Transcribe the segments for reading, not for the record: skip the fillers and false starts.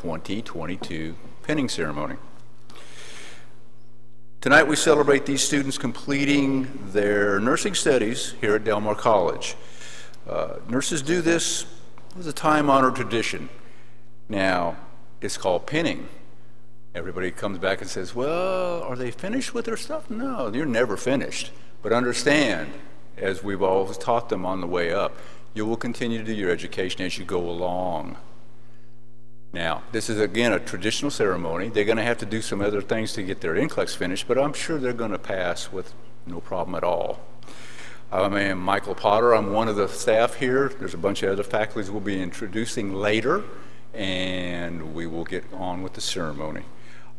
2022 pinning ceremony. Tonight we celebrate these students completing their nursing studies here at Del Mar College. Nurses do this as a time-honored tradition. Now, it's called pinning. Everybody comes back and says, well, are they finished with their stuff? No, you're never finished. But understand, as we've always taught them on the way up, you will continue to do your education as you go along. Now, this is again a traditional ceremony. They're going to have to do some other things to get their NCLEX finished, but I'm sure they're going to pass with no problem at all. I'm Michael Potter. I'm one of the staff here. There's a bunch of other faculties we'll be introducing later, and we will get on with the ceremony.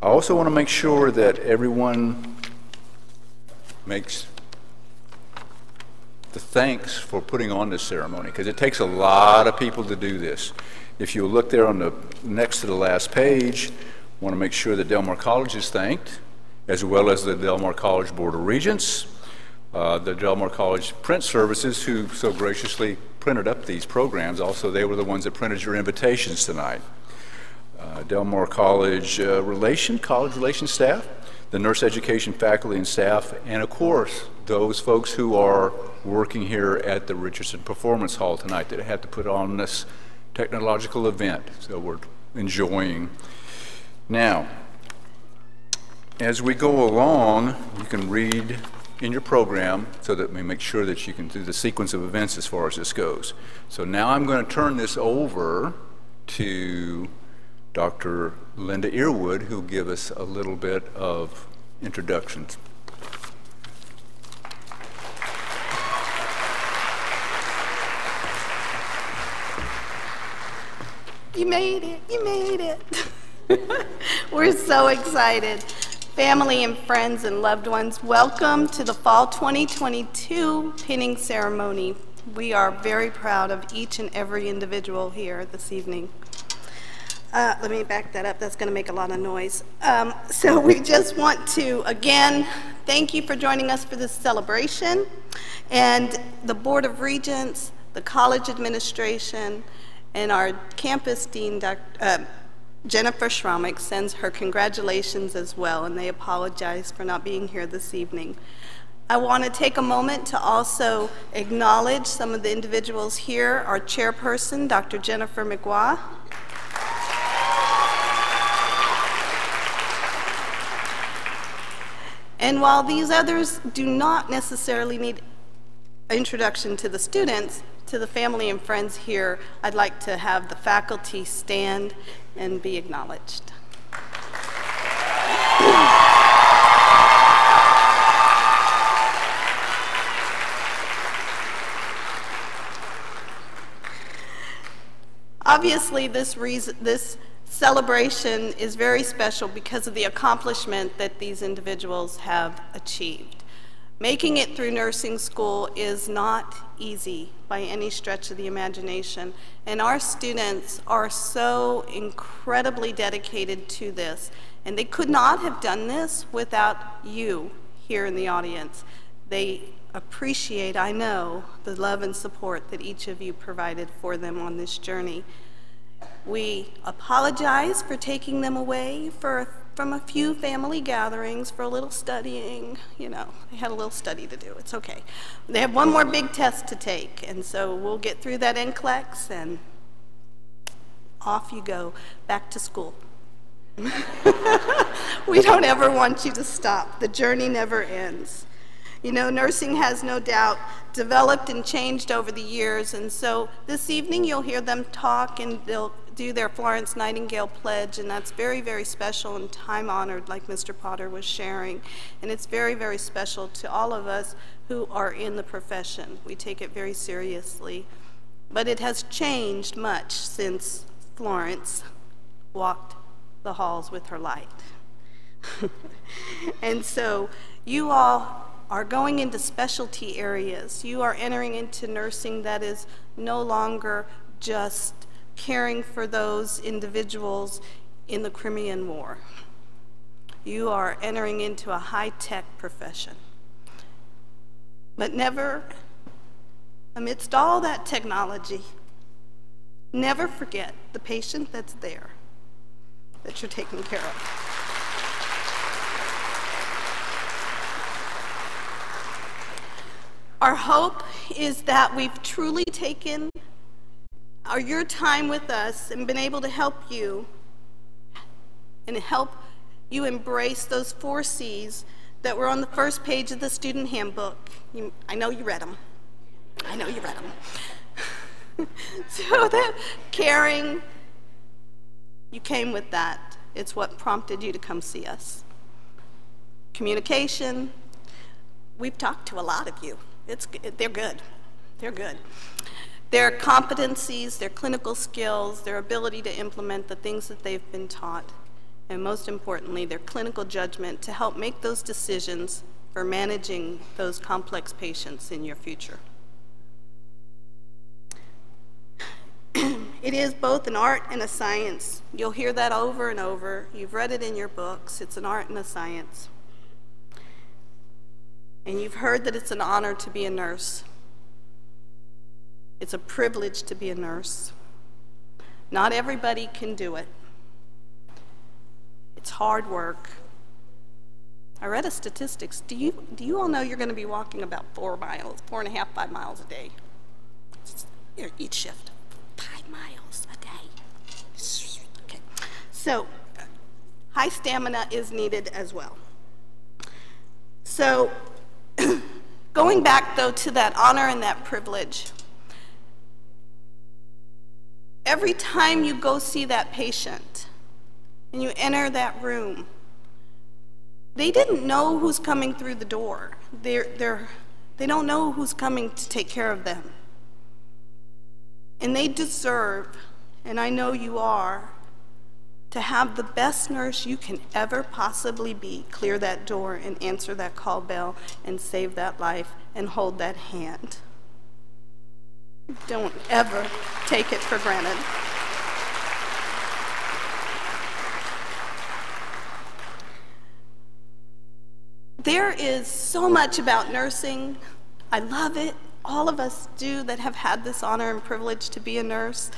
I also want to make sure that everyone makes the thanks for putting on this ceremony, because it takes a lot of people to do this. If you look there on the next to the last page, want to make sure that Del Mar College is thanked, as well as the Del Mar College Board of Regents, the Del Mar College Print Services, who so graciously printed up these programs. Also, they were the ones that printed your invitations tonight. Del Mar College college relations staff, the nurse education faculty and staff, and of course, those folks who are working here at the Richardson Performance Hall tonight that had to put on this technological event, so we're enjoying. Now, as we go along, you can read in your program so that we make sure that you can do the sequence of events as far as this goes. So now I'm going to turn this over to Dr. Linda Earwood, who'll give us a little bit of introductions. You made it, you made it. We're so excited. Family and friends and loved ones, welcome to the Fall 2022 pinning ceremony. We are very proud of each and every individual here this evening. Let me back that up, that's gonna make a lot of noise. So we just want to, again, thank you for joining us for this celebration. And the Board of Regents, the college administration, and our campus dean, Jennifer Schromick, sends her congratulations as well, and they apologize for not being here this evening. I want to take a moment to also acknowledge some of the individuals here. Our chairperson, Dr. Jennifer McGuire. And while these others do not necessarily need introduction to the students, to the family and friends here, I'd like to have the faculty stand and be acknowledged. Obviously, this celebration is very special because of the accomplishment that these individuals have achieved. Making it through nursing school is not easy by any stretch of the imagination, and our students are so incredibly dedicated to this, and they could not have done this without you here in the audience. They appreciate, I know, the love and support that each of you provided for them on this journey. We apologize for taking them away from a few family gatherings for a little studying. You know, they had a little study to do. It's okay. They have one more big test to take, and so we'll get through that NCLEX, and off you go, back to school. We don't ever want you to stop. The journey never ends. You know, nursing has no doubt developed and changed over the years, and so this evening you'll hear them talk, and they'll do their Florence Nightingale pledge, and that's very, very special and time-honored, like Mr. Potter was sharing. And it's very, very special to all of us who are in the profession. We take it very seriously. But it has changed much since Florence walked the halls with her light. And so you all are going into specialty areas. You are entering into nursing that is no longer just caring for those individuals in the Crimean War. You are entering into a high-tech profession. But never, amidst all that technology, never forget the patient that's there. that you're taking care of. Our hope is that we've truly taken your time with us and been able to help you and help you embrace those 4 C's that were on the first page of the student handbook. I know you read them. I know you read them. So that caring, you came with that. It's what prompted you to come see us. Communication, we've talked to a lot of you. They're good. They're good. Their competencies, their clinical skills, their ability to implement the things that they've been taught, and most importantly, their clinical judgment to help make those decisions for managing those complex patients in your future. It is both an art and a science. You'll hear that over and over. You've read it in your books. It's an art and a science. And you've heard that it's an honor to be a nurse. It's a privilege to be a nurse. Not everybody can do it. It's hard work. I read a statistics. Do you all know you're going to be walking about 4.5, 5 miles a day? Each shift. 5 miles a day. Okay. So, high stamina is needed as well. So, going back, though, to that honor and that privilege, every time you go see that patient and you enter that room, they didn't know who's coming through the door. They don't know who's coming to take care of them. And they deserve, and I know you are, to have the best nurse you can ever possibly be clear that door and answer that call bell and save that life and hold that hand. Don't ever take it for granted. There is so much about nursing. I love it. All of us do that have had this honor and privilege to be a nurse.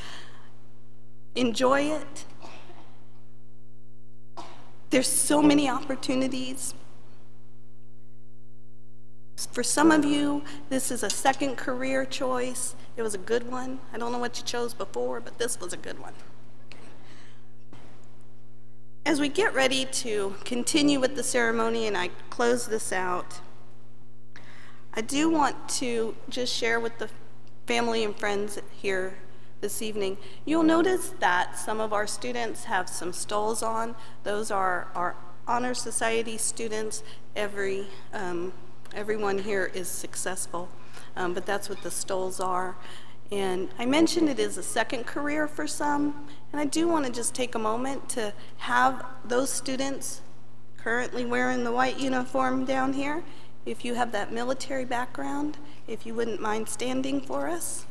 Enjoy it. There's so many opportunities. For some of you, this is a second career choice. It was a good one. I don't know what you chose before, but this was a good one. As we get ready to continue with the ceremony and I close this out, I do want to just share with the family and friends here this evening. You'll notice that some of our students have some stoles on. Those are our Honor Society students. Everyone here is successful, but that's what the stoles are. And I mentioned it is a second career for some, and I do want to just take a moment to have those students currently wearing the white uniform down here, if you have that military background, if you wouldn't mind standing for us.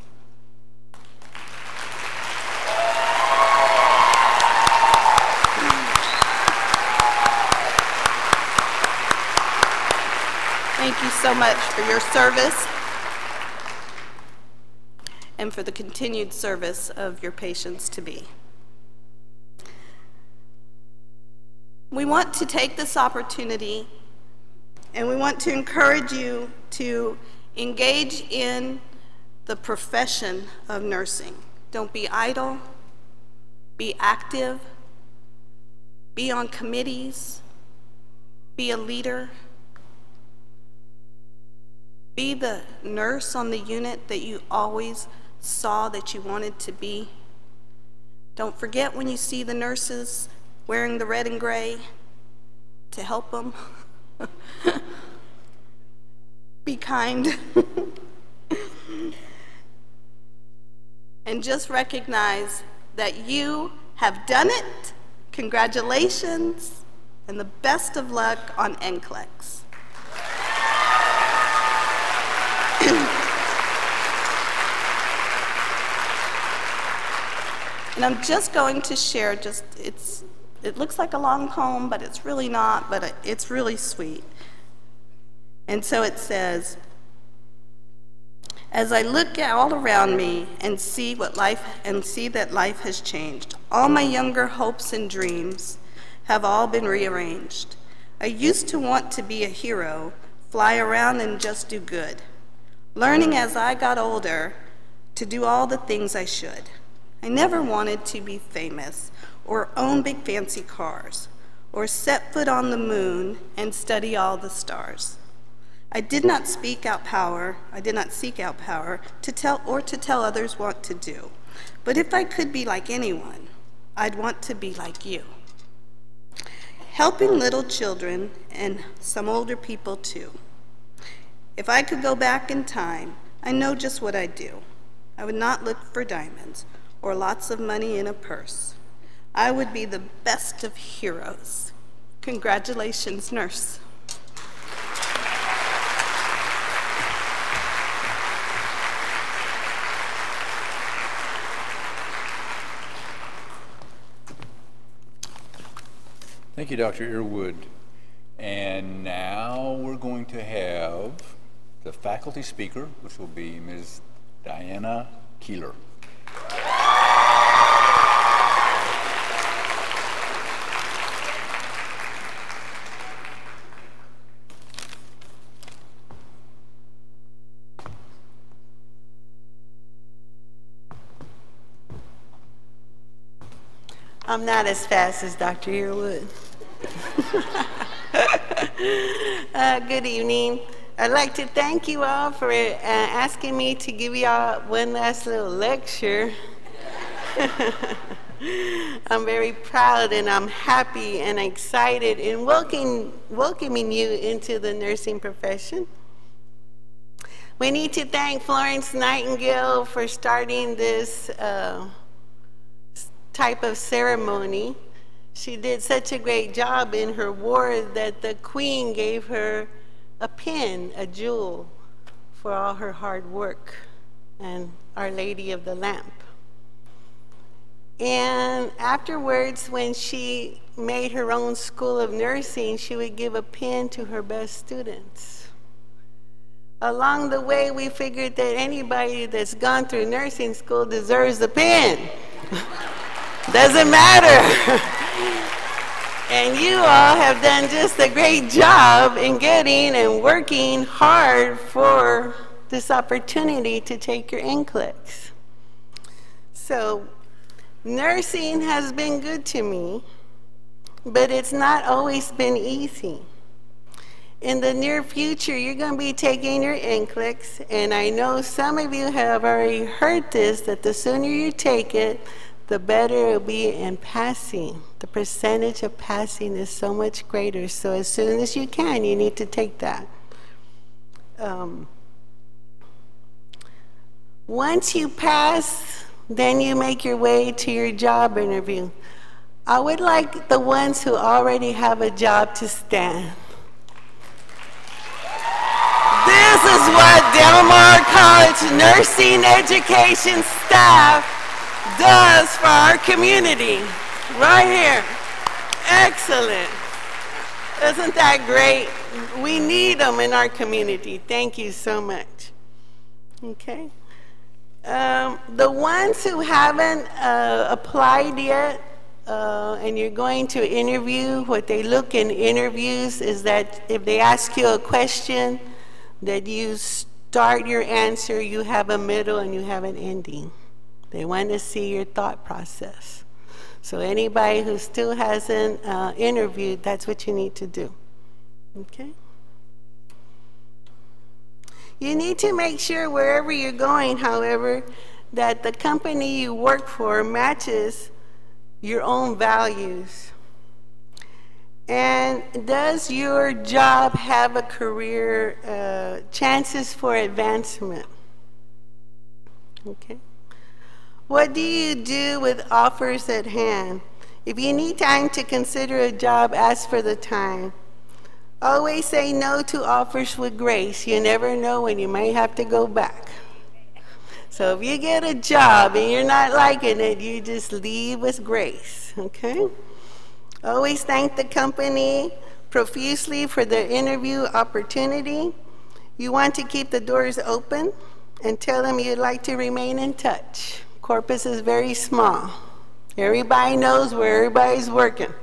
Thank you so much for your service and for the continued service of your patients to be. We want to take this opportunity and we want to encourage you to engage in the profession of nursing. Don't be idle, be active, be on committees, be a leader, be the nurse on the unit that you always saw that you wanted to be. Don't forget when you see the nurses wearing the red and gray to help them. Be kind. And just recognize that you have done it. Congratulations, and the best of luck on NCLEX. And I'm just going to share, it looks like a long poem, but it's really not, but it's really sweet. And so it says, As I look all around me and see that life has changed, all my younger hopes and dreams have all been rearranged. I used to want to be a hero, fly around and just do good. Learning as I got older to do all the things I should. I never wanted to be famous or own big fancy cars or set foot on the moon and study all the stars. I did not seek out power to tell others what to do. But if I could be like anyone, I'd want to be like you. Helping little children and some older people too. If I could go back in time, I know just what I'd do. I would not look for diamonds or lots of money in a purse. I would be the best of heroes. Congratulations, nurse. Thank you, Dr. Earwood. And now we're going to have the faculty speaker, which will be Ms. Diana Keeler. I'm not as fast as Dr. Earwood. Good evening. I'd like to thank you all for asking me to give you all one last little lecture. I'm very proud and I'm happy and excited in welcoming you into the nursing profession. We need to thank Florence Nightingale for starting this type of ceremony. She did such a great job in her ward that the Queen gave her a pin, a jewel, for all her hard work, and Our Lady of the Lamp. And afterwards, when she made her own school of nursing, she would give a pin to her best students. Along the way, we figured that anybody that's gone through nursing school deserves a pin. Doesn't matter. And you all have done just a great job in getting and working hard for this opportunity to take your NCLEX. So nursing has been good to me, but it's not always been easy. In the near future, you're going to be taking your NCLEX, and I know some of you have already heard this, that the sooner you take it, the better it'll be in passing. The percentage of passing is so much greater. So as soon as you can, you need to take that. Once you pass, then you make your way to your job interview. I would like the ones who already have a job to stand. This is what Del Mar College nursing education staff does for our community, right here. Excellent. Isn't that great? We need them in our community. Thank you so much. Okay. The ones who haven't applied yet, and you're going to interview, what they look in interviews is that if they ask you a question, that you start your answer, you have a middle, and you have an ending. They want to see your thought process. So anybody who still hasn't interviewed, that's what you need to do. Okay? You need to make sure wherever you're going, however, that the company you work for matches your own values. And does your job have a career, chances for advancement? Okay. What do you do with offers at hand? If you need time to consider a job, ask for the time. Always say no to offers with grace. You never know when you might have to go back. So if you get a job and you're not liking it, you just leave with grace, okay? Always thank the company profusely for the interview opportunity. You want to keep the doors open. and tell them you'd like to remain in touch. Corpus is very small. Everybody knows where everybody's working,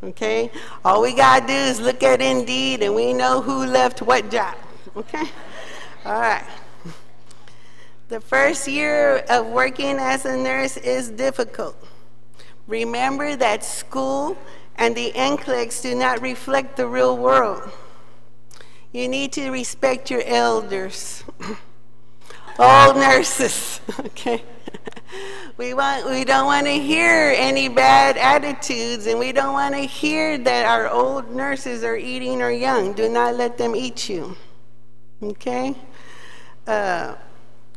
okay? All we gotta do is look at Indeed and we know who left what job, okay? All right. The first year of working as a nurse is difficult. Remember that school and the NCLEX do not reflect the real world. You need to respect your elders. Old nurses, okay? We don't want to hear any bad attitudes, and we don't want to hear that our old nurses are eating our young. Do not let them eat you, okay?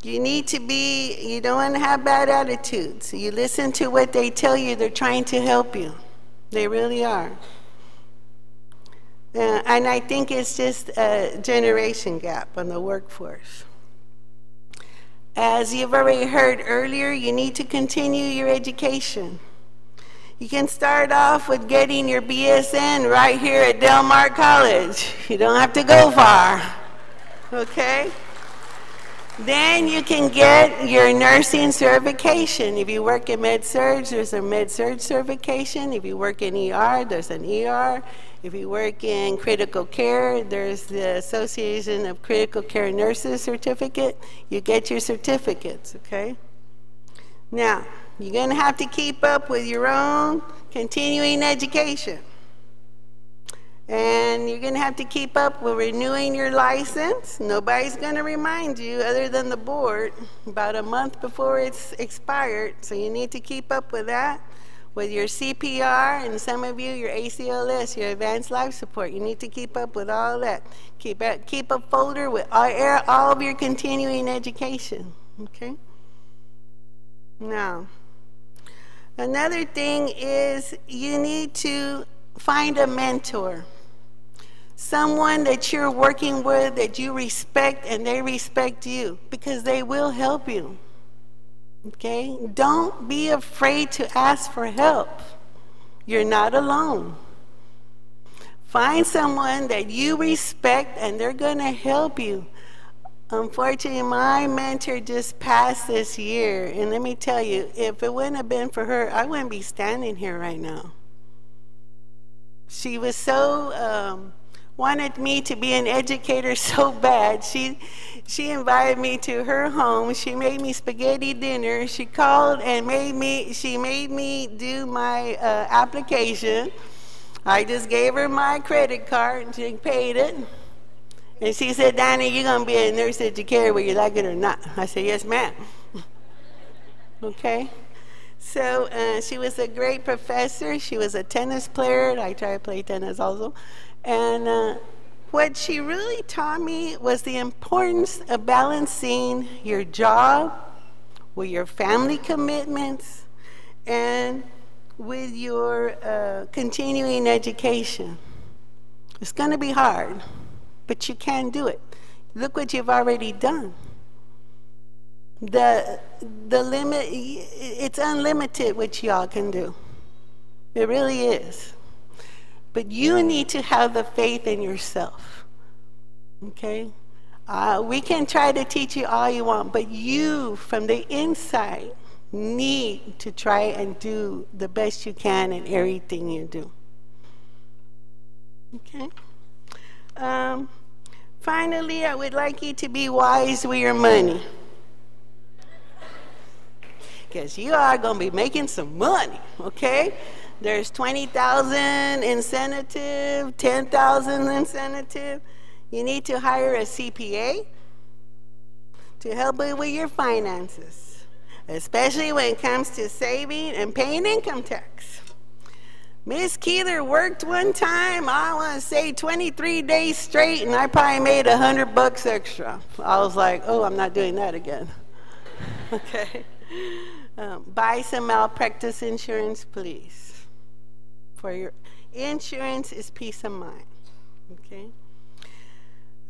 You don't want to have bad attitudes. You listen to what they tell you. They're trying to help you. They really are. And I think it's just a generation gap on the workforce. As you've already heard earlier, you need to continue your education. You can start off with getting your BSN right here at Del Mar College. You don't have to go far, okay? Then you can get your nursing certification. If you work in med-surg, there's a med-surg certification. If you work in ER, there's an ER. If you work in critical care, there's the Association of Critical Care Nurses certificate. You get your certificates, okay? Now, you're gonna have to keep up with your own continuing education. And you're gonna have to keep up with renewing your license. Nobody's gonna remind you other than the board about a month before it's expired, so you need to keep up with that. With your CPR, and some of you, your ACLS, your advanced life support. You need to keep up with all that. Keep a folder with all of your continuing education, okay? Now, another thing is you need to find a mentor. Someone that you're working with that you respect and they respect you, because they will help you. Okay? Don't be afraid to ask for help. You're not alone. Find someone that you respect and they're going to help you. Unfortunately, my mentor just passed this year, and let me tell you, if it wouldn't have been for her, I wouldn't be standing here right now. She was so wanted me to be an educator so bad. She invited me to her home. She made me spaghetti dinner. She called and she made me do my application. I just gave her my credit card and she paid it. And she said, "Danny, you're gonna be a nurse educator whether you like it or not." I said, "Yes, ma'am." Okay. So she was a great professor. She was a tennis player. I try to play tennis also. And what she really taught me was the importance of balancing your job with your family commitments and with your continuing education. It's going to be hard, but you can do it. Look what you've already done. The limit, it's unlimited what y'all can do. It really is. But you need to have the faith in yourself, okay? We can try to teach you all you want, but you, from the inside, need to try and do the best you can in everything you do, okay? Finally, I would like you to be wise with your money, because you are going to be making some money, okay? There's 20,000 incentive, 10,000 incentive. You need to hire a CPA to help you with your finances, especially when it comes to saving and paying income tax. Miss Keeler worked one time, I want to say 23 days straight, and I probably made $100 extra. I was like, oh, I'm not doing that again. Okay. Buy some malpractice insurance, please. For your insurance is peace of mind, okay?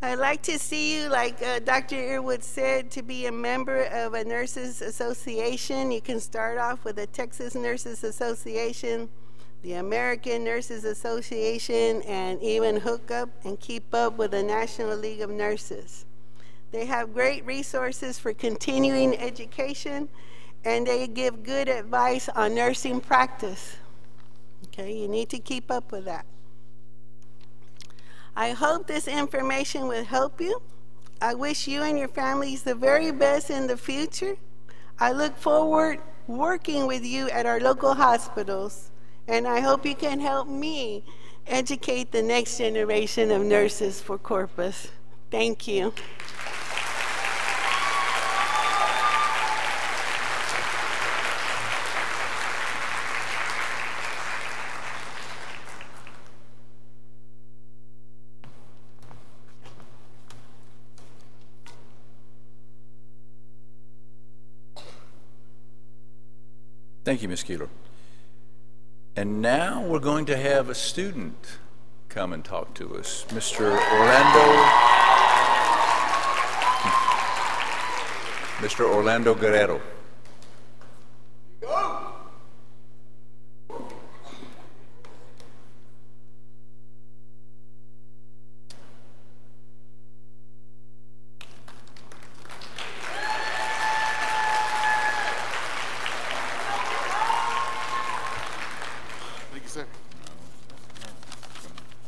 I'd like to see you, like Dr. Earwood said, to be a member of a nurses association. You can start off with the Texas Nurses Association, the American Nurses Association, and even hook up and keep up with the National League of Nurses. They have great resources for continuing education, and they give good advice on nursing practice. Okay, you need to keep up with that. I hope this information will help you. I wish you and your families the very best in the future. I look forward working with you at our local hospitals, and I hope you can help me educate the next generation of nurses for Corpus. Thank you. Thank you, Ms. Keeler. And now we're going to have a student come and talk to us, Mr. Orlando Guerrero.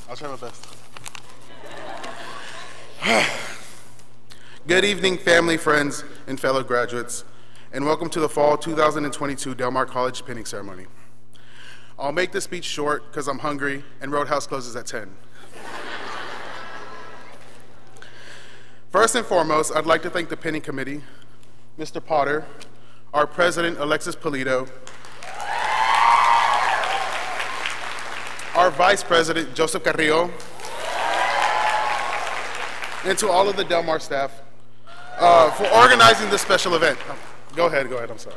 I'll try my best. Good evening, family, friends, and fellow graduates, and welcome to the Fall 2022 Del Mar College pinning ceremony. I'll make this speech short because I'm hungry and Roadhouse closes at 10. First and foremost, I'd like to thank the pinning committee, Mr. Potter, our president, Alexis Polito, our Vice President, Joseph Carrillo, and to all of the Del Mar staff for organizing this special event. Go ahead, I'm sorry.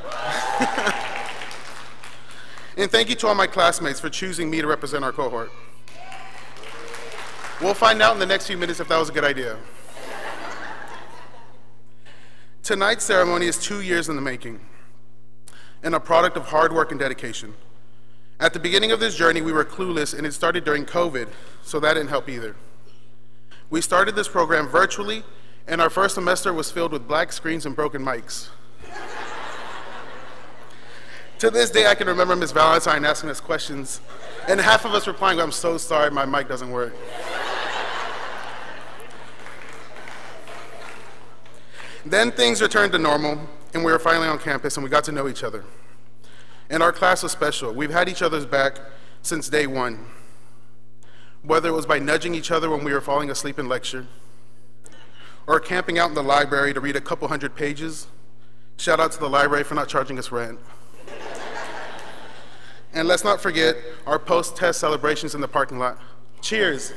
And thank you to all my classmates for choosing me to represent our cohort. We'll find out in the next few minutes if that was a good idea. Tonight's ceremony is 2 years in the making and a product of hard work and dedication. At the beginning of this journey, we were clueless, and it started during COVID, so that didn't help either. We started this program virtually, and our first semester was filled with black screens and broken mics. To this day, I can remember Ms. Valentine asking us questions, and half of us replying, "I'm so sorry, my mic doesn't work." Then things returned to normal, and we were finally on campus, and we got to know each other. And our class was special. We've had each other's back since day one. Whether it was by nudging each other when we were falling asleep in lecture, or camping out in the library to read a couple hundred pages. Shout out to the library for not charging us rent. And let's not forget our post-test celebrations in the parking lot. Cheers.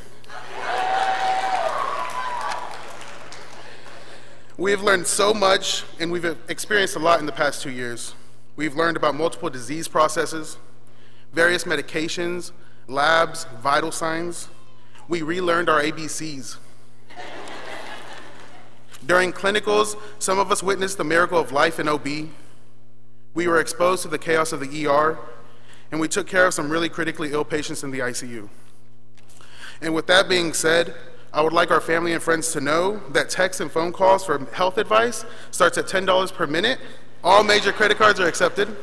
We have learned so much, and we've experienced a lot in the past 2 years. We've learned about multiple disease processes, various medications, labs, vital signs. We relearned our ABCs. During clinicals, some of us witnessed the miracle of life in OB. We were exposed to the chaos of the ER, and we took care of some really critically ill patients in the ICU. And with that being said, I would like our family and friends to know that texts and phone calls for health advice starts at $10 per minute. All major credit cards are accepted.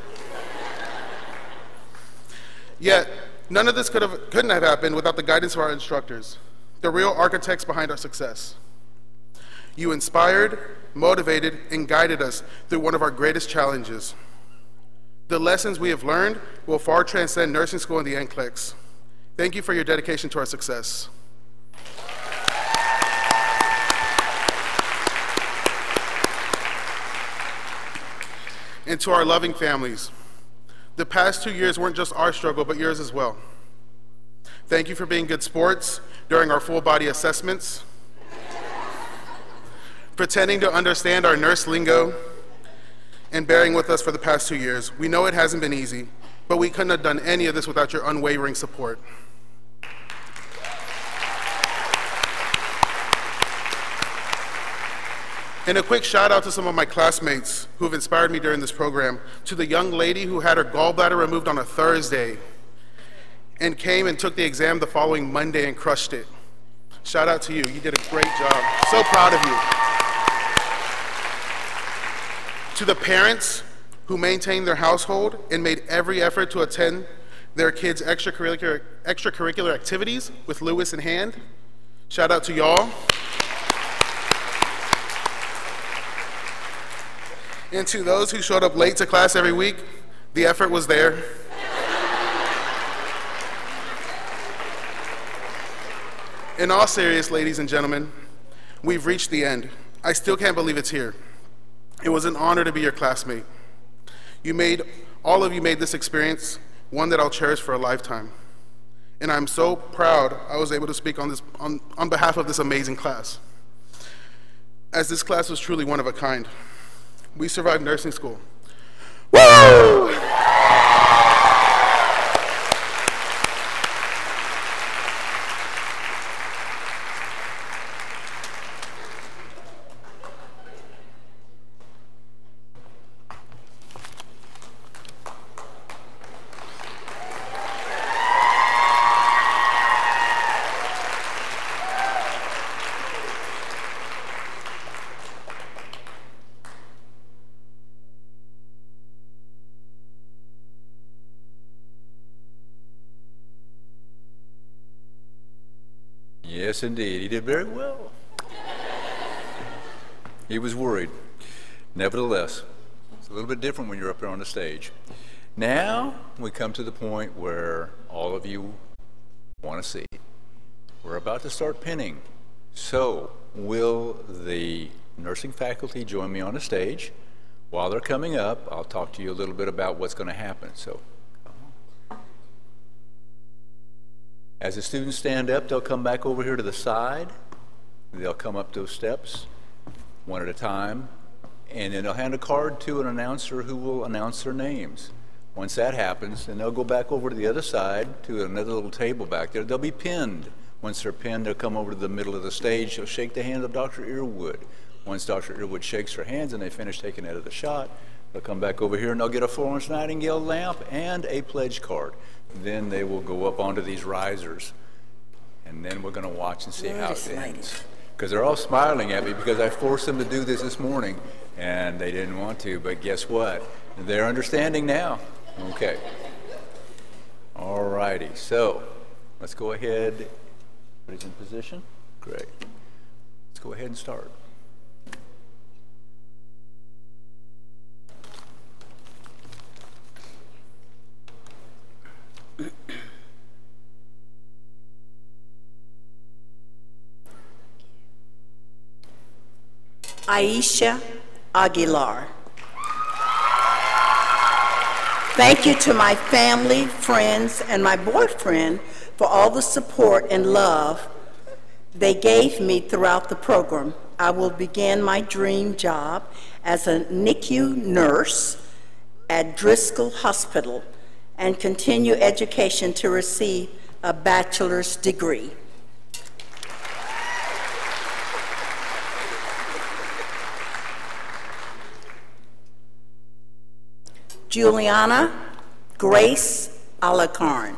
Yet, none of this couldn't have happened without the guidance of our instructors, the real architects behind our success. You inspired, motivated, and guided us through one of our greatest challenges. The lessons we have learned will far transcend nursing school and the NCLEX. Thank you for your dedication to our success. And to our loving families, the past 2 years weren't just our struggle, but yours as well. Thank you for being good sports during our full body assessments, pretending to understand our nurse lingo, and bearing with us for the past 2 years. We know it hasn't been easy, but we couldn't have done any of this without your unwavering support. And a quick shout out to some of my classmates who have inspired me during this program, to the young lady who had her gallbladder removed on a Thursday and came and took the exam the following Monday and crushed it. Shout out to you, you did a great job. So proud of you. To the parents who maintained their household and made every effort to attend their kids' extracurricular activities with Lewis in hand, shout out to y'all. And to those who showed up late to class every week, the effort was there. In all seriousness, ladies and gentlemen, we've reached the end. I still can't believe it's here. It was an honor to be your classmate. All of you made this experience one that I'll cherish for a lifetime. And I'm so proud I was able to speak on behalf of this amazing class, as this class was truly one of a kind. We survived nursing school. Woo! Yes, indeed. He did very well. He was worried. Nevertheless, it's a little bit different when you're up there on the stage. Now we come to the point where all of you want to see. We're about to start pinning. So will the nursing faculty join me on the stage? While they're coming up, I'll talk to you a little bit about what's going to happen. So as the students stand up, they'll come back over here to the side. They'll come up those steps one at a time, and then they'll hand a card to an announcer who will announce their names. Once that happens, then they'll go back over to the other side to another little table back there. They'll be pinned. Once they're pinned, they'll come over to the middle of the stage. They'll shake the hand of Dr. Earwood. Once Dr. Earwood shakes her hands and they finish taking it of the shot, they'll come back over here and they'll get a Florence Nightingale lamp and a pledge card. Then they will go up onto these risers, and then we're going to watch and see how it ends. Because they're all smiling at me because I forced them to do this morning, and they didn't want to, but guess what? They're understanding now. Okay. All righty, so let's go ahead. Everybody's in position? Great. Let's go ahead and start. Aisha Aguilar. Thank you to my family, friends, and my boyfriend for all the support and love they gave me throughout the program. I will begin my dream job as a NICU nurse at Driscoll Hospital and continue education to receive a bachelor's degree. Juliana Grace Alacarn.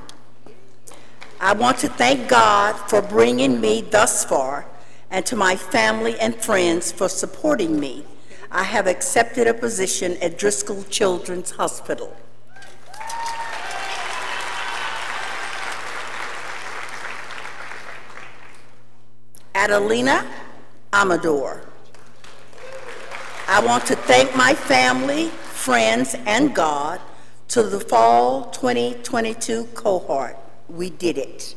I want to thank God for bringing me thus far and to my family and friends for supporting me. I have accepted a position at Driscoll Children's Hospital. Adelina Amador. I want to thank my family, friends, and God to the fall 2022 cohort. We did it.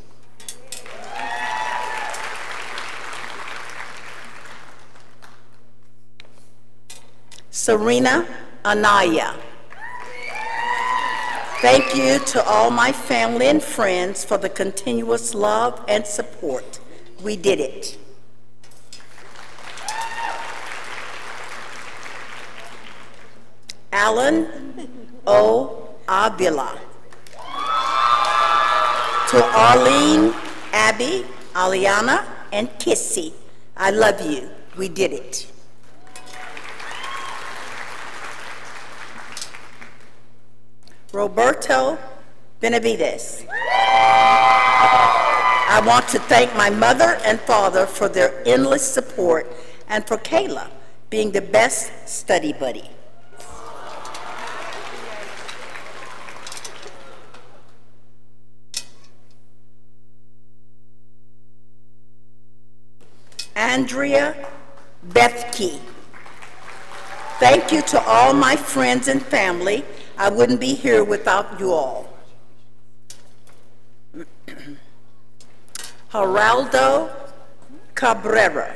Serena Anaya. Thank you to all my family and friends for the continuous love and support. We did it. Alan O. Avila. To Arlene, Abby, Aliana, and Kissy, I love you. We did it. Roberto Benavides. I want to thank my mother and father for their endless support and for Kayla being the best study buddy. Andrea Bethke. Thank you to all my friends and family. I wouldn't be here without you all. Geraldo Cabrera.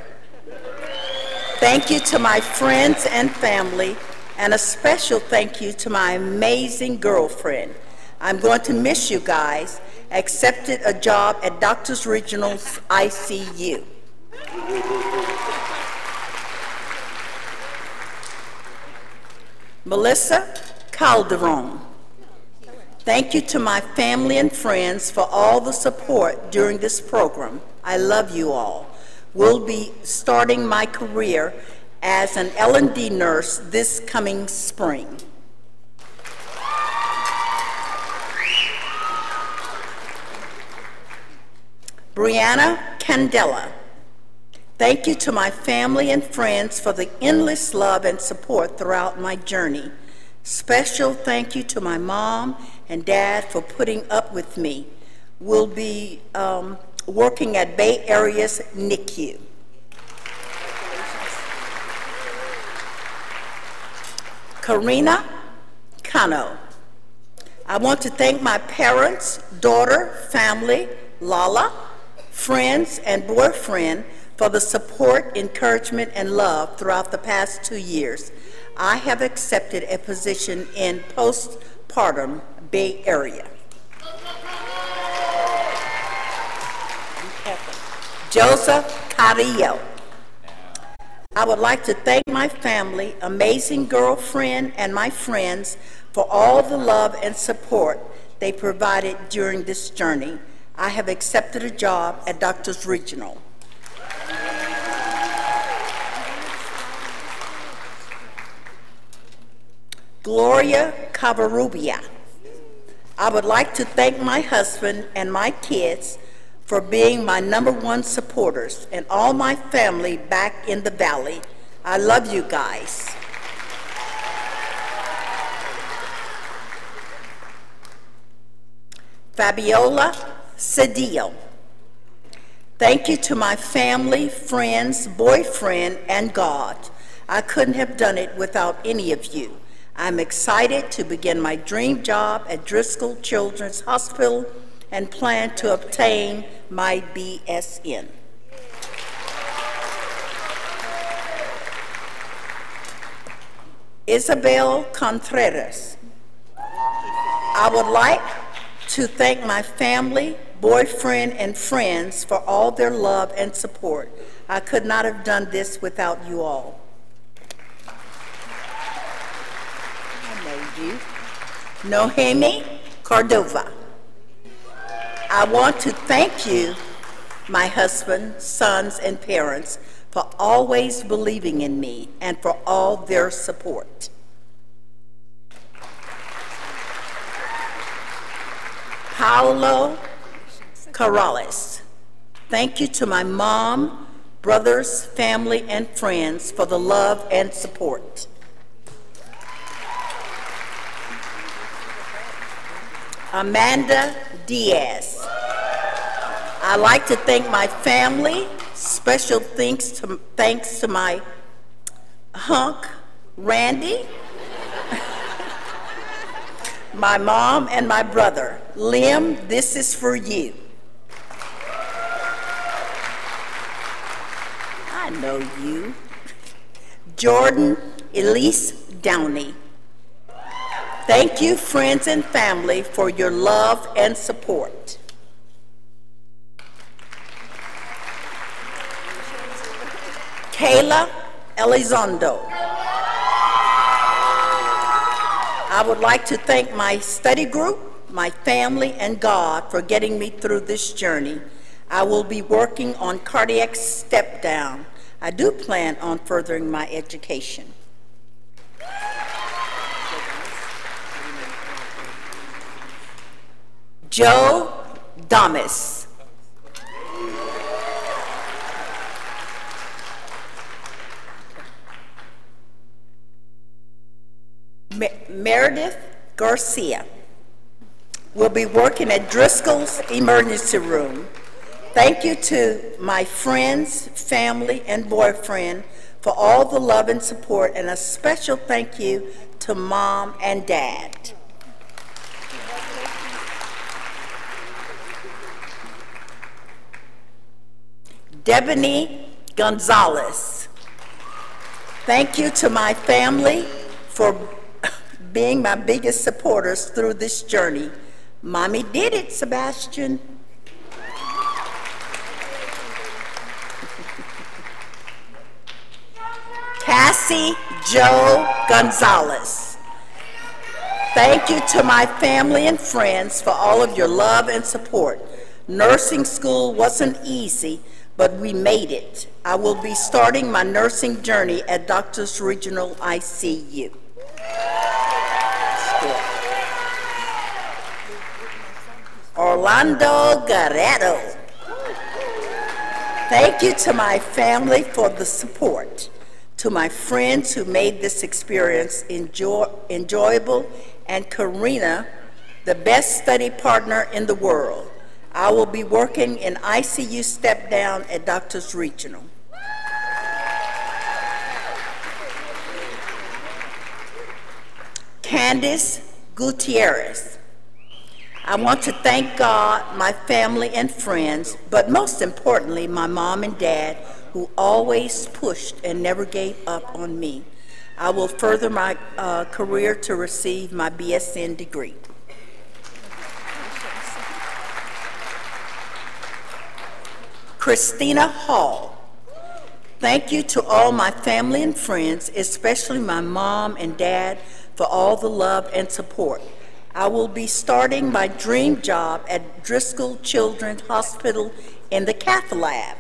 Thank you to my friends and family, and a special thank you to my amazing girlfriend. I'm going to miss you guys. Accepted a job at Doctors Regional's ICU. Melissa Calderon. Thank you to my family and friends for all the support during this program. I love you all. Will be starting my career as an L&D nurse this coming spring. Brianna Candela. Thank you to my family and friends for the endless love and support throughout my journey. Special thank you to my mom and dad for putting up with me. We'll be working at Bay Area's NICU. Karina Cano. I want to thank my parents, daughter, family, Lala, friends, and boyfriend for the support, encouragement, and love throughout the past 2 years. I have accepted a position in postpartum Bay Area. Joseph Carrillo. I would like to thank my family, amazing girlfriend, and my friends for all the love and support they provided during this journey. I have accepted a job at Doctors Regional. Gloria Cavarubia. I would like to thank my husband and my kids for being my #1 supporters and all my family back in the Valley. I love you guys. Fabiola Cedillo. Thank you to my family, friends, boyfriend, and God. I couldn't have done it without any of you. I'm excited to begin my dream job at Driscoll Children's Hospital and plan to obtain my BSN. Isabel Contreras. I would like to thank my family, boyfriend, and friends for all their love and support. I could not have done this without you all. I know you. Nohemi Cordova. I want to thank you, my husband, sons, and parents, for always believing in me and for all their support. Paulo Corrales. Thank you to my mom, brothers, family, and friends for the love and support. Amanda Diaz. I'd like to thank my family. Special thanks to my hunk, Randy, my mom, and my brother. Liam, this is for you. I know you. Jordan Elise Downey. Thank you, friends and family, for your love and support. Kayla Elizondo. I would like to thank my study group, my family, and God for getting me through this journey. I will be working on cardiac step down. I do plan on furthering my education. Joe Damas. Meredith Garcia will be working at Driscoll's emergency room. Thank you to my friends, family, and boyfriend for all the love and support, and a special thank you to Mom and Dad. Debony Gonzalez. Thank you to my family for being my biggest supporters through this journey. Mommy did it, Sebastian. Cassie Joe Gonzalez. Thank you to my family and friends for all of your love and support. Nursing school wasn't easy, but we made it. I will be starting my nursing journey at Doctors Regional ICU. Orlando Guerrero. Thank you to my family for the support. To my friends who made this experience enjoyable, and Karina, the best study partner in the world. I will be working in ICU step down at Doctors Regional. Candice Gutierrez. I want to thank God, my family and friends, but most importantly, my mom and dad, who always pushed and never gave up on me. I will further my career to receive my BSN degree. Christina Hall. Thank you to all my family and friends, especially my mom and dad, for all the love and support. I will be starting my dream job at Driscoll Children's Hospital in the cath lab.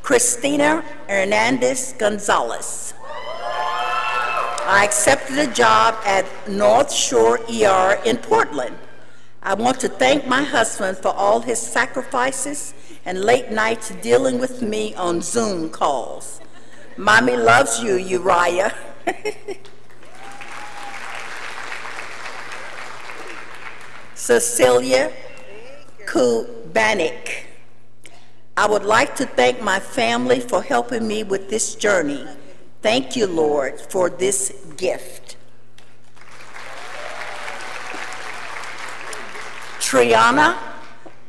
Christina Hernandez Gonzalez. I accepted a job at North Shore ER in Portland. I want to thank my husband for all his sacrifices and late nights dealing with me on Zoom calls. Mommy loves you, Uriah. Cecilia Kubanik. I would like to thank my family for helping me with this journey. Thank you, Lord, for this gift. Triana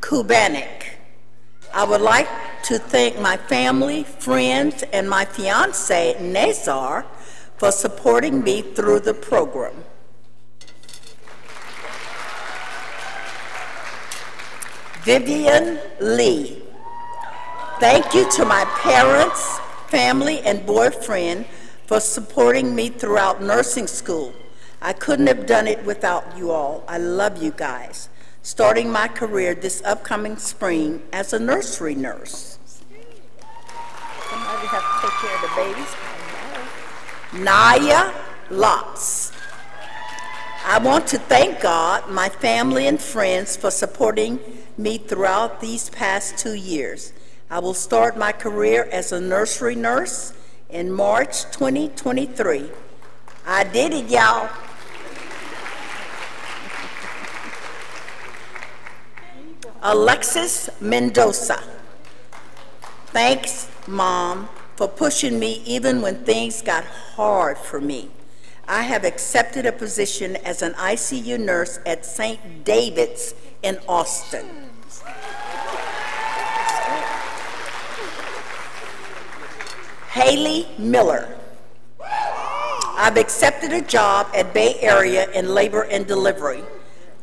Kubanik. I would like to thank my family, friends, and my fiance, Nazar, for supporting me through the program. Vivian Lee. Thank you to my parents, family, and boyfriend for supporting me throughout nursing school. I couldn't have done it without you all. I love you guys. Starting my career this upcoming spring as a nursery nurse. Somebody have to take care of the babies. Naya Lotz. I want to thank God, my family, and friends for supporting me throughout these past 2 years. I will start my career as a nursery nurse in March 2023. I did it, y'all. Alexis Mendoza. Thanks, Mom, for pushing me even when things got hard for me. I have accepted a position as an ICU nurse at St. David's in Austin. Haley Miller. I've accepted a job at Bay Area in labor and delivery.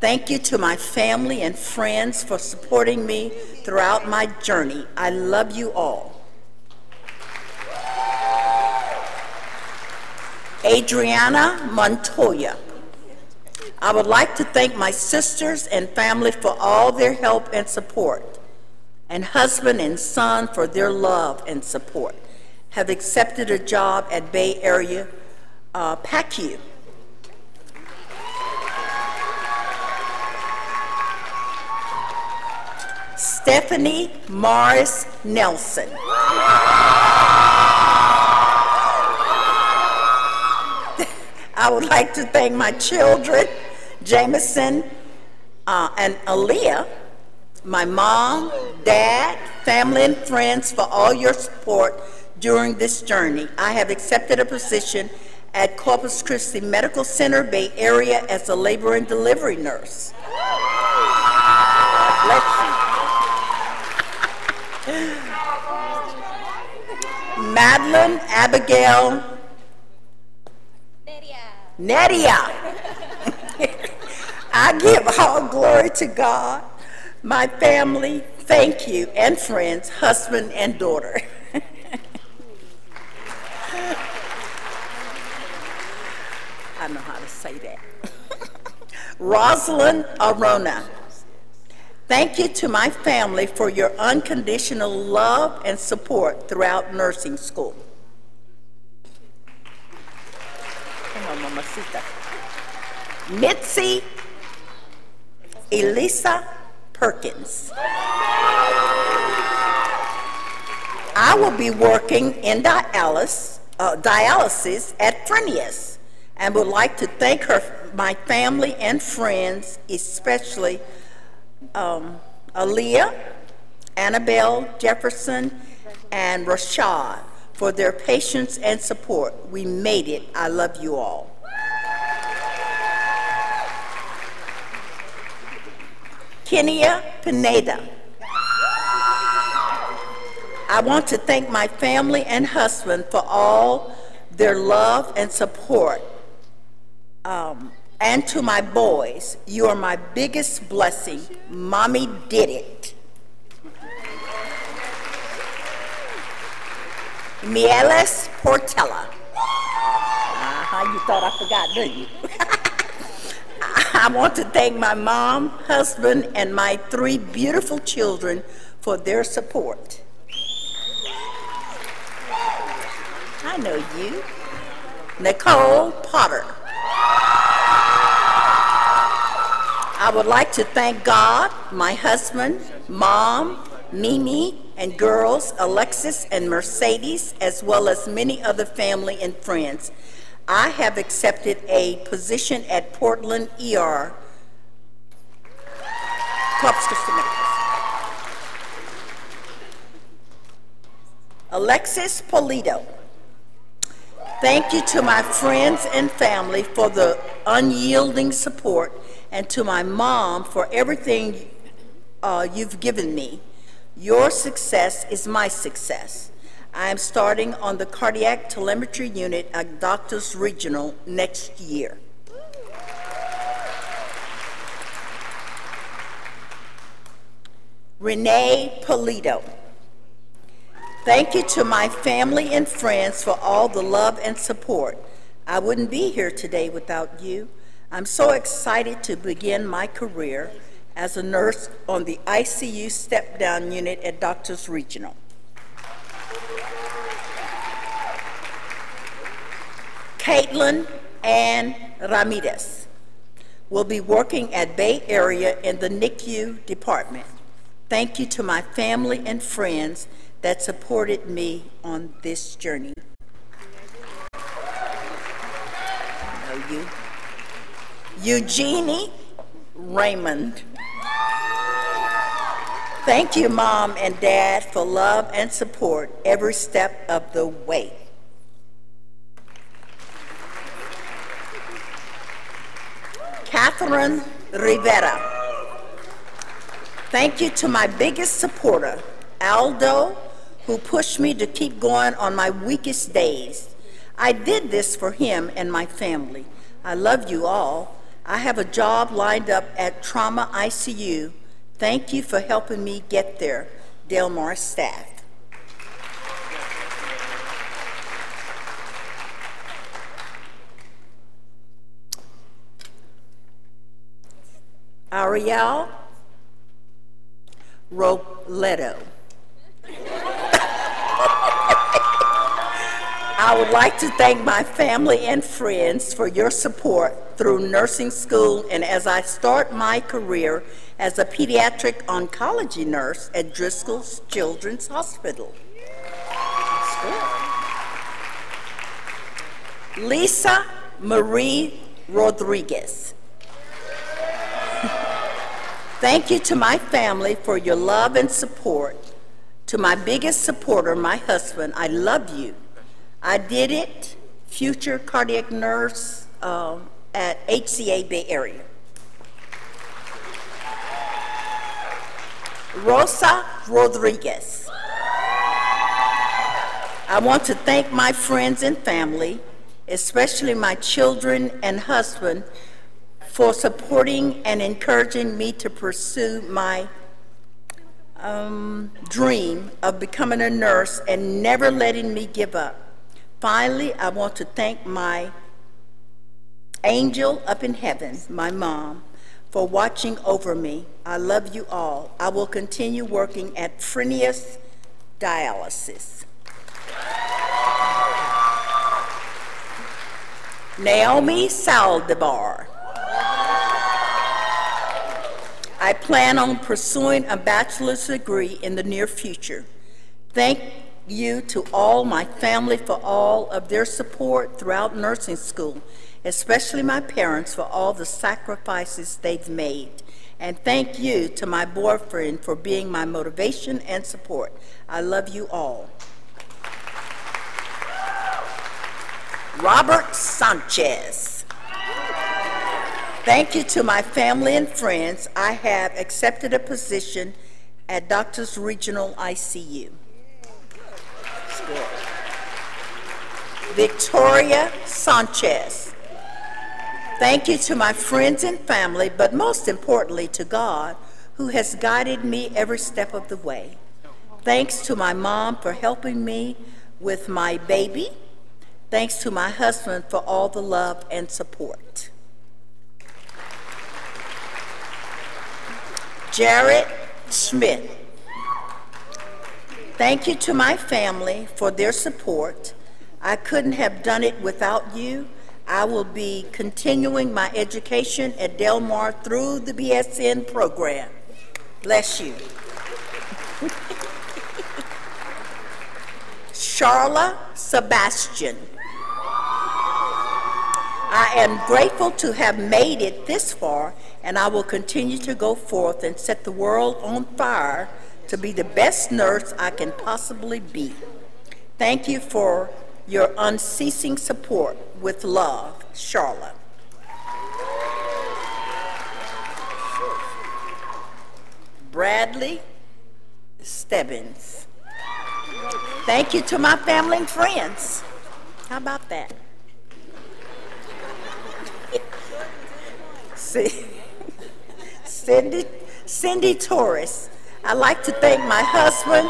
Thank you to my family and friends for supporting me throughout my journey. I love you all. Adriana Montoya. I would like to thank my sisters and family for all their help and support, and husband and son for their love and support. Have accepted a job at Bay Area PACU. Stephanie Morris Nelson. I would like to thank my children, Jameson, and Aaliyah, my mom, dad, family, and friends for all your support during this journey. I have accepted a position at Corpus Christi Medical Center, Bay Area, as a labor and delivery nurse. God bless you. Madeline Abigail Nedia. I give all glory to God, my family, thank you, and friends, husband and daughter. I know how to say that. Rosalind Arona. Thank you to my family for your unconditional love and support throughout nursing school. Come on, mamacita. Mitzi Elisa Perkins. I will be working in dialysis at Frenius, and would like to thank my family and friends, especially Aaliyah, Annabelle, Jefferson, and Rashad for their patience and support. We made it. I love you all. Kenia Pineda. I want to thank my family and husband for all their love and support. And to my boys, you are my biggest blessing. Mommy did it. Mieles Portela. You thought I forgot, didn't you? I want to thank my mom, husband, and my 3 beautiful children for their support. I know you. Nicole Potter. I would like to thank God, my husband, mom, Mimi, and girls, Alexis and Mercedes, as well as many other family and friends. I have accepted a position at Portland ER, Corpus Christi Medical. Alexis Polito. Thank you to my friends and family for the unyielding support, and to my mom for everything you've given me. Your success is my success. I am starting on the cardiac telemetry unit at Doctors Regional next year. Renee Polito. Thank you to my family and friends for all the love and support. I wouldn't be here today without you. I'm so excited to begin my career as a nurse on the ICU step-down unit at Doctors Regional. Caitlin Ann Ramirez will be working at Bay Area in the NICU department. Thank you to my family and friends that supported me on this journey. I know you. Eugenie Raymond. Thank you, Mom and Dad, for love and support every step of the way. Catherine Rivera. Thank you to my biggest supporter, Aldo, who pushed me to keep going on my weakest days. I did this for him and my family. I love you all. I have a job lined up at Trauma ICU. Thank you for helping me get there, Del Mar staff. Ariel Robledo. I would like to thank my family and friends for your support through nursing school and as I start my career as a pediatric oncology nurse at Driscoll's Children's Hospital. Lisa Marie Rodriguez. Thank you to my family for your love and support. To my biggest supporter, my husband, I love you. I did it, future cardiac nurse at HCA Bay Area. Rosa Rodriguez. I want to thank my friends and family, especially my children and husband, for supporting and encouraging me to pursue my dream of becoming a nurse and never letting me give up. Finally, I want to thank my angel up in heaven, my mom, for watching over me. I love you all. I will continue working at Frenius Dialysis. Naomi Saldivar. I plan on pursuing a bachelor's degree in the near future. Thank you to all my family for all of their support throughout nursing school, especially my parents for all the sacrifices they've made. And thank you to my boyfriend for being my motivation and support. I love you all. Robert Sanchez. Thank you to my family and friends. I have accepted a position at Doctors Regional ICU. Victoria Sanchez. Thank you to my friends and family, but most importantly to God, who has guided me every step of the way. Thanks to my mom for helping me with my baby. Thanks to my husband for all the love and support. Jared Schmidt. Thank you to my family for their support. I couldn't have done it without you. I will be continuing my education at Del Mar through the BSN program. Bless you. Charla Sebastian. I am grateful to have made it this far, and I will continue to go forth and set the world on fire to be the best nurse I can possibly be. Thank you for your unceasing support. With love, Charlotte. Bradley Stebbins. Thank you to my family and friends. How about that? Cindy Torres. I'd like to thank my husband,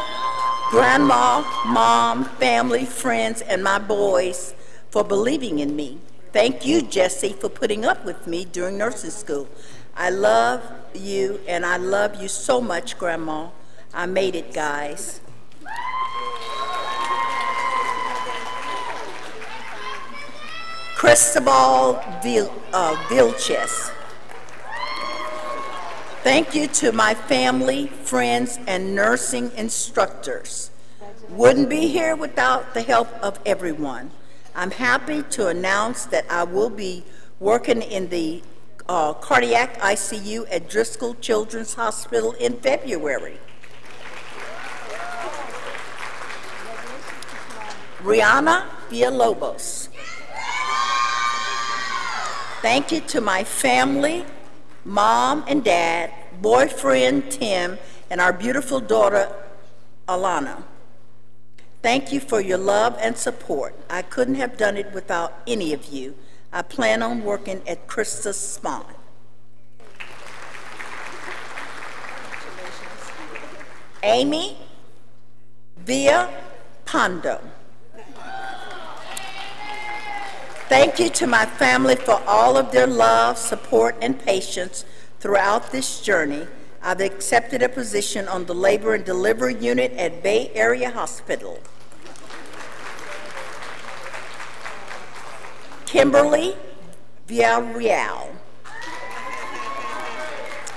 grandma, mom, family, friends, and my boys for believing in me. Thank you, Jesse, for putting up with me during nursing school. I love you, and I love you so much, Grandma. I made it, guys. Cristobal Vilches. Thank you to my family, friends, and nursing instructors. Wouldn't be here without the help of everyone. I'm happy to announce that I will be working in the cardiac ICU at Driscoll Children's Hospital in February. Rihanna Villalobos. Thank you to my family, mom and dad, boyfriend Tim, and our beautiful daughter Alana. Thank you for your love and support. I couldn't have done it without any of you. I plan on working at Christus Spawn. Amy Via Pondo. Thank you to my family for all of their love, support, and patience throughout this journey. I've accepted a position on the Labor and Delivery Unit at Bay Area Hospital. Kimberly Villarreal.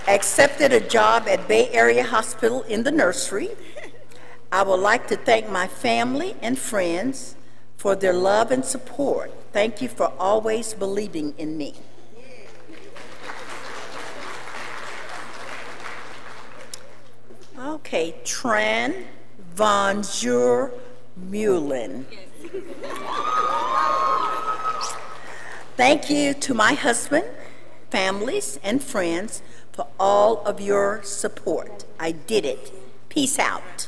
Accepted a job at Bay Area Hospital in the nursery. I would like to thank my family and friends for their love and support. Thank you for always believing in me. Okay, Tran von Zur Mullen. Thank you to my husband, families, and friends for all of your support. I did it. Peace out.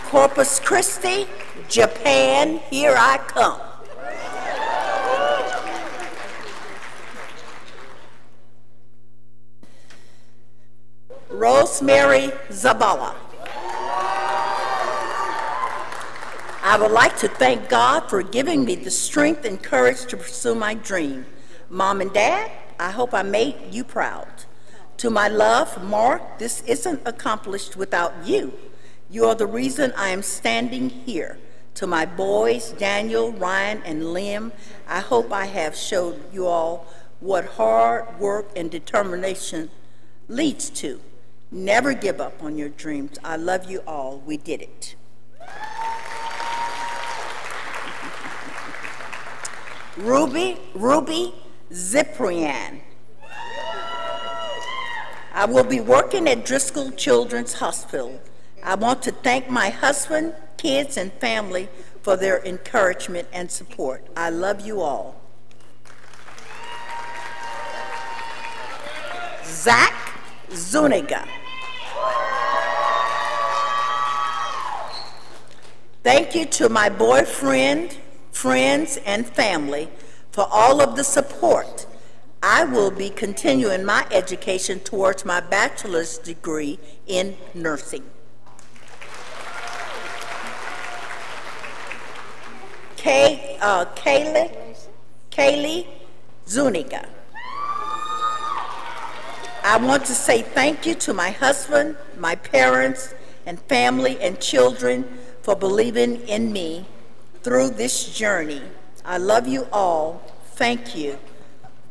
Corpus Christi, Japan, here I come. Rosemary Zabala. I would like to thank God for giving me the strength and courage to pursue my dream. Mom and Dad, I hope I made you proud. To my love, Mark, this isn't accomplished without you. You are the reason I am standing here. To my boys, Daniel, Ryan, and Liam, I hope I have showed you all what hard work and determination leads to. Never give up on your dreams. I love you all. We did it. Ruby Ziprian. I will be working at Driscoll Children's Hospital. I want to thank my husband, kids, and family for their encouragement and support. I love you all. Zach Zuniga. Thank you to my boyfriend, friends, and family for all of the support. I will be continuing my education towards my bachelor's degree in nursing. Kaylee Zuniga. I want to say thank you to my husband, my parents, and family and children for believing in me through this journey. I love you all. Thank you.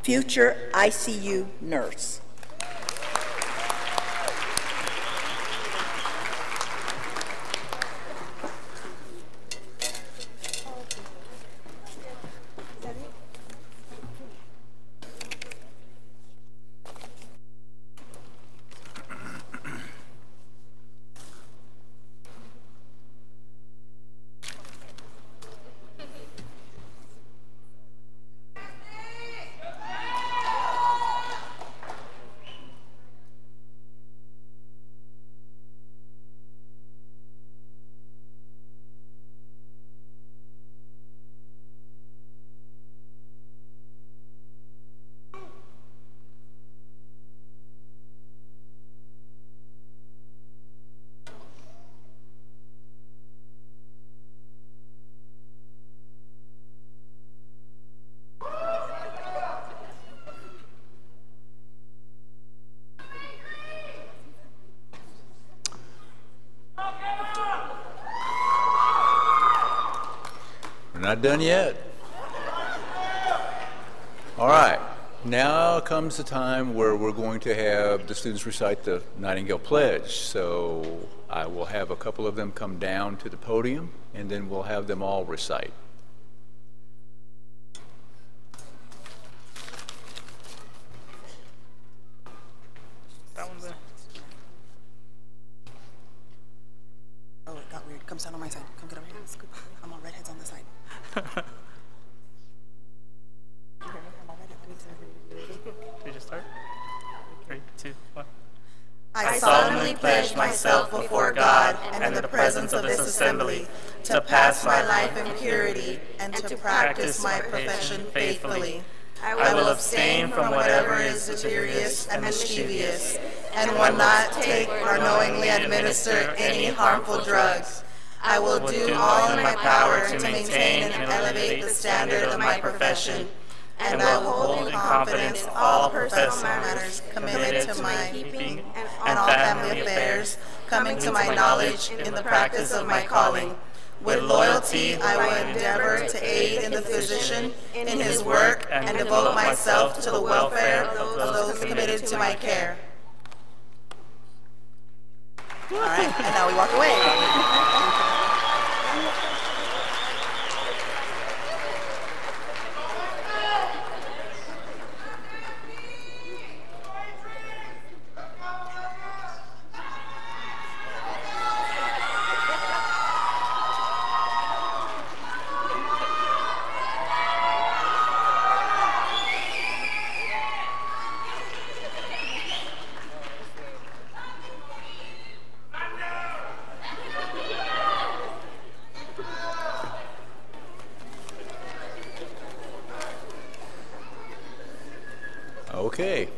Future ICU nurse. Not done yet. All right, now comes the time where we're going to have the students recite the Nightingale Pledge. So I will have a couple of them come down to the podium, and then we'll have them all recite. That one's there. Oh, it got weird. Come stand on my side. Come get over here. I'm on redheads on this side. Did you start? 3, 2, 1. I solemnly pledge myself before God and in the presence of this assembly to pass my life in purity and to practice my profession faithfully. I will abstain from whatever is deleterious and mischievous, and will not take or knowingly administer any harmful drugs. I will do all in my power to maintain and elevate the standard of my profession, and I will hold in confidence all personal matters committed to my keeping and all family affairs coming to my knowledge in the practice of my calling. With loyalty, I will endeavor to aid in the physician in his work and devote myself to the welfare of those committed to my care. All right, and now we walk away.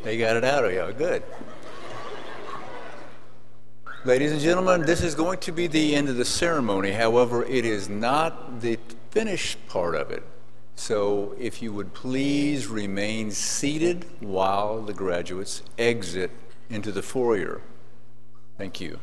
They got it out of you. Good. Ladies and gentlemen, this is going to be the end of the ceremony. However, it is not the finished part of it. So if you would please remain seated while the graduates exit into the foyer. Thank you.